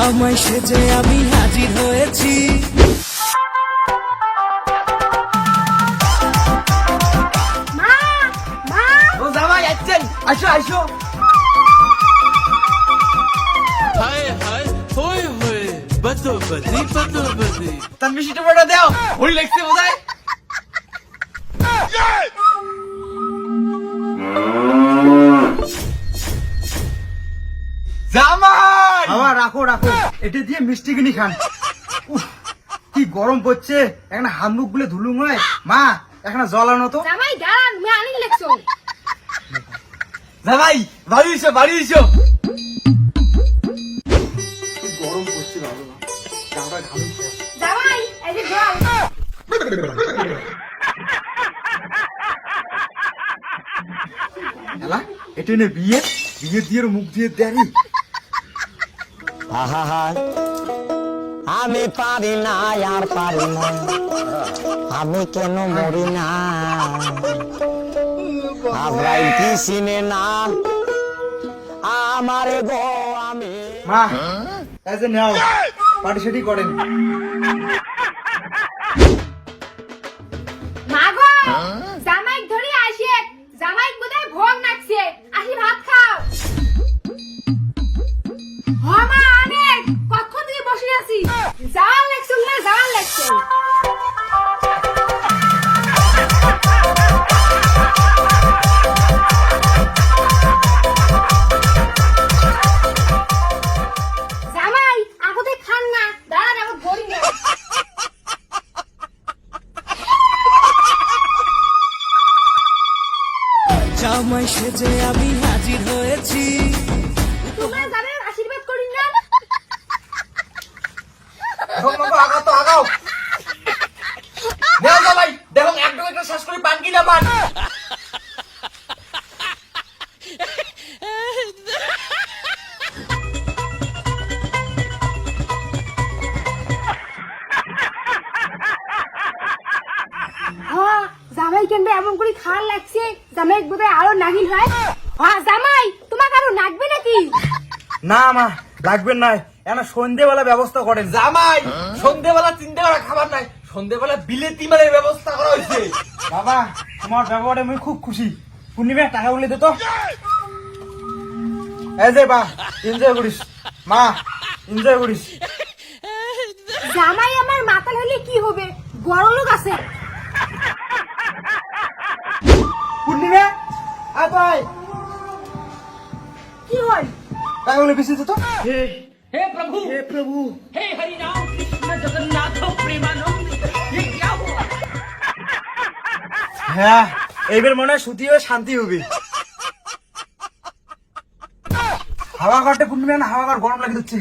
জামাই সেজে আমি হাজির হয়েছি। ও জামাই আসছেন, আসো আসো। हाय हाय होय होय बदो बदी তার মিষ্টিটা বড় দাও, ভুল লাগছে বোধহয়। জামাই বাবা রাখো রাখো, এটা দিয়ে মিষ্টি কিনি খান। উফ, কি গরম পড়ছে, এখন হাত মুখ গুলো ধুলুম হয়। মা এখন জল আনো তো। জামাই দাঁড়ান, আমি আনি লেখছো। জামাই বাড়ি এসো, বাড়ি এসো। গরম পড়ছে বাবা, জামাটা ঘামে শেষ। জামাই এই যে জল। এলা এটা নে বিয়ে, বিয়ে দিয়ে মুখ দিয়ে দেরি। আমি পারি না আর পারি না, আমি কেন মরি না, আব্রাই কি চিনে না আমারে গো। আমি মা এই যে নাও, পার্টি সেটি করেন। মা গো, জামাই ধরে আসে, জামাই বোধহয় ভোগ নাকছে, আসি ভাত খাও। হ মা অনেক কখন থেকে বসে আছি, যাওয়ার লেখছো না যাওয়ার লেখছো। জামাই আগতে খান না, দাঁড়ান আমার বড়ি না। জামাই সেজে আমি হাজির হয়েছি। তোমরা জামাই আশীর্বাদ করি না। আগাও তো আগাও। দেও জামাই, দেখো একটু একটু শ্বাস করে পান কিনা পান। হ্যাঁ জামাই কেন এমন করে খাওয়ার লাগছে, জামাই বোধহয় আরো নাগিন হয়। হ্যাঁ জামাই তোমাকে আরো নাগবে নাকি? না মা লাগবেন নাই, এখন সন্ধ্যেবেলা ব্যবস্থা করেন। জামাই সন্ধ্যেবেলা 3 টাকা খাবার নাই, সন্ধ্যেবেলা বিলেতি মালের ব্যবস্থা করা হয়েছে। বাবা তোমার ব্যবহারে আমি খুব খুশি। পূর্ণিমা টাকা বলে দে তো। এই যে বা এনজয় করিস, মা এনজয় করিস। জামাই আমার মাতাল হলে কি হবে, বড় লোক আছে। পূর্ণিমা আয় ভাই, কি হয়? টাকা বলে বেশি দে তো। हे प्रभु হে প্রভু, हे हरि राम कृष्ण जगन्नाथ प्रेमानंद ये क्या हुआ। হ্যাঁ এইবার মনে হয় সুতি হয়ে শান্তি হবে। হাওয়া কাটে পূর্ণিমা, না হাওয়া কাট গরম লাগে দিচ্ছে।